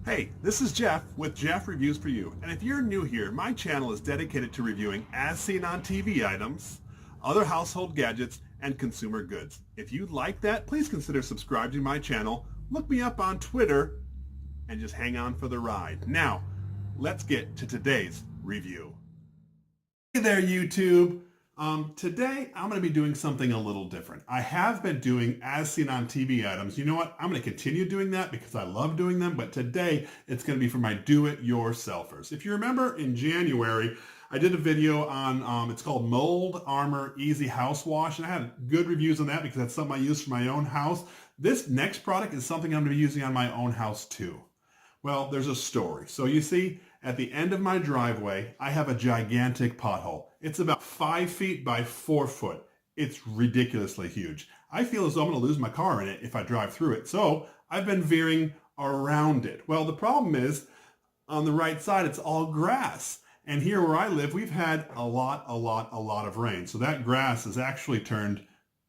Hey, this is Jeff with Jeff Reviews for You. And if you're new here, my channel is dedicated to reviewing as seen on TV items, other household gadgets, and consumer goods. If you like that, please consider subscribing to my channel. Look me up on Twitter and just hang on for the ride. Now, let's get to today's review. Hey there, YouTube. Today, I'm going to be doing something a little different. I have been doing as seen on TV items. You know what? I'm going to continue doing that because I love doing them, but today it's going to be for my do-it-yourselfers. If you remember in January, I did a video on, it's called Mold Armor Easy House Wash, and I had good reviews on that because that's something I use for my own house. This next product is something I'm going to be using on my own house too. Well, there's a story. So you see, at the end of my driveway, I have a gigantic pothole. It's about 5 feet by 4 foot. It's ridiculously huge. I feel as though I'm going to lose my car in it if I drive through it. So I've been veering around it. Well, the problem is on the right side, it's all grass. And here where I live, we've had a lot of rain. So that grass has actually turned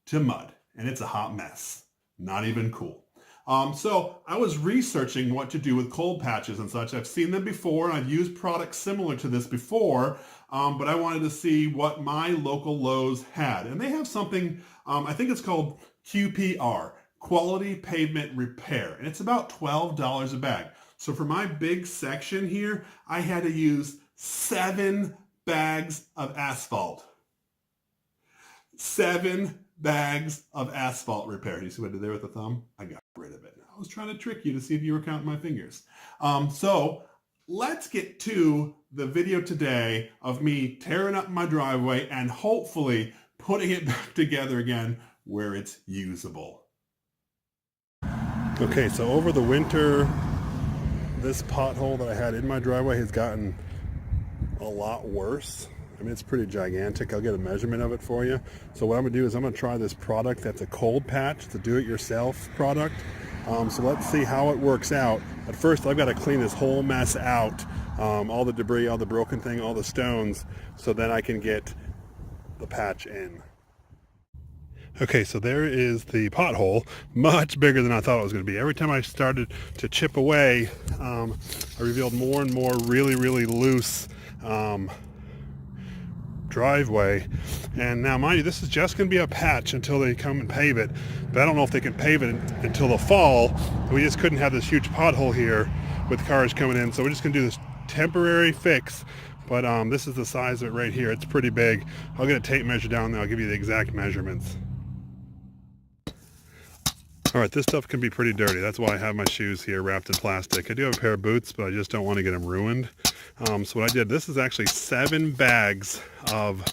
to mud and it's a hot mess. Not even cool. So I was researching what to do with cold patches and such. I've seen them before and I've used products similar to this before, but I wanted to see what my local Lowe's had. And they have something, I think it's called QPR, Quality Pavement Repair, and it's about $12 a bag. So for my big section here, I had to use 7 bags of asphalt. 7 bags of asphalt repair. You see what I did there with the thumb? I got rid of it. I was trying to trick you to see if you were counting my fingers. So let's get to the video today of me tearing up my driveway and hopefully putting it back together again where it's usable. Okay, so over the winter, this pothole that I had in my driveway has gotten a lot worse. I mean, it's pretty gigantic. I'll get a measurement of it for you. So what I'm going to do is I'm going to try this product that's a cold patch. It's a do-it-yourself product. So let's see how it works out. At first, I've got to clean this whole mess out, all the debris, all the broken thing, all the stones, so then I can get the patch in. Okay, so there is the pothole, much bigger than I thought it was going to be. Every time I started to chip away, I revealed more and more really loose driveway. And now mind you, this is just going to be a patch until they come and pave it, but I don't know if they can pave it until the fall. We just couldn't have this huge pothole here with cars coming in, so we're just going to do this temporary fix. But this is the size of it right here. It's pretty big. I'll get a tape measure down there. I'll give you the exact measurements. Alright, this stuff can be pretty dirty. That's why I have my shoes here wrapped in plastic. I do have a pair of boots, but I just don't want to get them ruined. So what I did, this is actually 7 bags of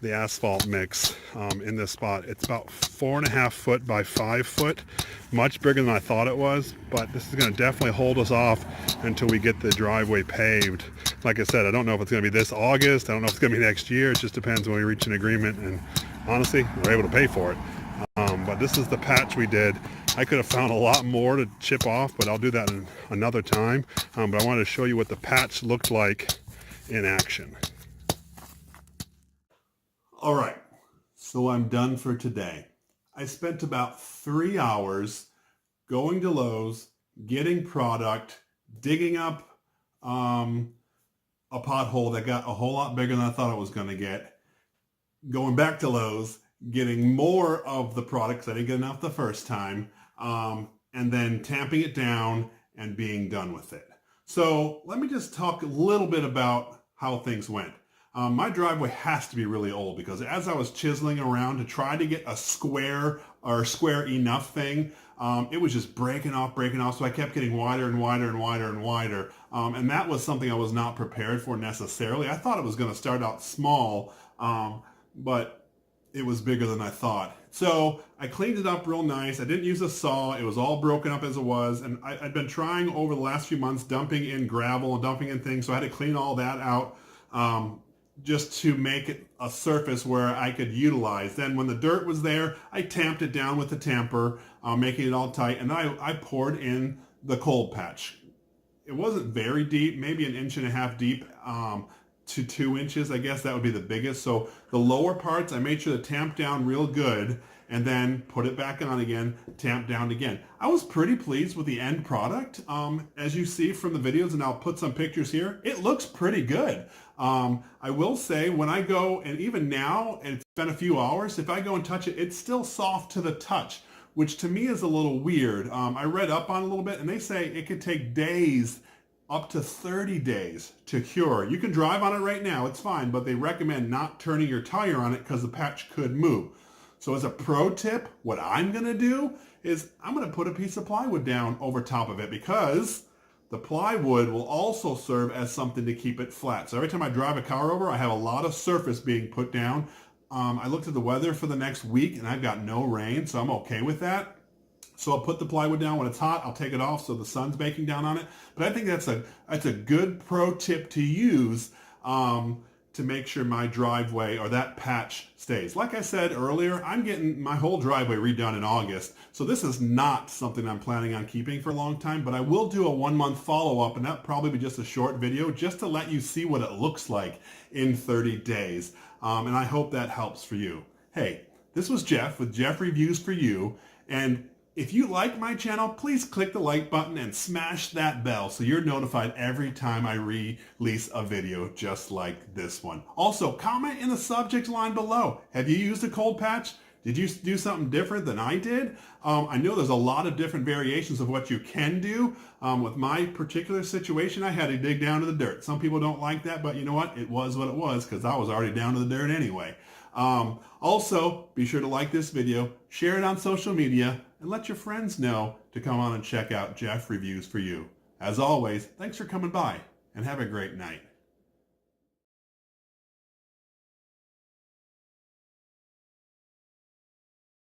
the asphalt mix in this spot. It's about 4.5 foot by 5 foot, much bigger than I thought it was, but this is going to definitely hold us off until we get the driveway paved. Like I said, I don't know if it's going to be this August. I don't know if it's going to be next year. It just depends when we reach an agreement, and honestly, we're able to pay for it. But this is the patch we did. I could have found a lot more to chip off, but I'll do that another time. But I wanted to show you what the patch looked like in action. All right, so I'm done for today. I spent about 3 hours going to Lowe's, getting product, digging up a pothole that got a whole lot bigger than I thought it was going to get, going back to Lowe's, getting more of the product because I didn't get enough the first time, and then tamping it down and being done with it. So let me just talk a little bit about how things went. My driveway has to be really old because as I was chiseling around to try to get a square or square enough thing, it was just breaking off. So I kept getting wider and wider. And that was something I was not prepared for necessarily. I thought it was going to start out small, but it was bigger than I thought. So I cleaned it up real nice. I didn't use a saw. It was all broken up as it was. And I'd been trying over the last few months dumping in gravel and dumping in things. So I had to clean all that out just to make it a surface where I could utilize. Then when the dirt was there, I tamped it down with the tamper, making it all tight. And then I poured in the cold patch. It wasn't very deep, maybe 1.5 inches deep. To 2 inches, I guess that would be the biggest. So the lower parts, I made sure to tamp down real good, and then put it back on again, tamp down again. I was pretty pleased with the end product. As you see from the videos, and I'll put some pictures here, it looks pretty good. I will say when I go, and even now, and it's been a few hours, if I go and touch it, it's still soft to the touch, which to me is a little weird. I read up on it a little bit, and they say it could take days, up to 30 days to cure. You can drive on it right now, it's fine, but they recommend not turning your tire on it because the patch could move. So as a pro tip, what I'm going to do is I'm going to put a piece of plywood down over top of it, because the plywood will also serve as something to keep it flat. So every time I drive a car over, I have a lot of surface being put down. I looked at the weather for the next week and I've got no rain, so I'm okay with that. So I'll put the plywood down when it's hot. I'll take it off so the sun's baking down on it. But I think that's a good pro tip to use to make sure my driveway or that patch stays. Like I said earlier, I'm getting my whole driveway redone in August. So this is not something I'm planning on keeping for a long time, but I will do a 1-month follow-up, and that'll probably be just a short video just to let you see what it looks like in 30 days. And I hope that helps for you. Hey, this was Jeff with Jeff Reviews for You. And if you like my channel, please click the like button and smash that bell so you're notified every time I release a video just like this one. Also, comment in the subject line below. Have you used a cold patch? Did you do something different than I did? I know there's a lot of different variations of what you can do. With my particular situation, I had to dig down to the dirt. Some people don't like that, but you know what? It was what it was, because I was already down to the dirt anyway. Also, be sure to like this video, share it on social media, and let your friends know to come on and check out Jeff Reviews for You. As always, thanks for coming by, and have a great night.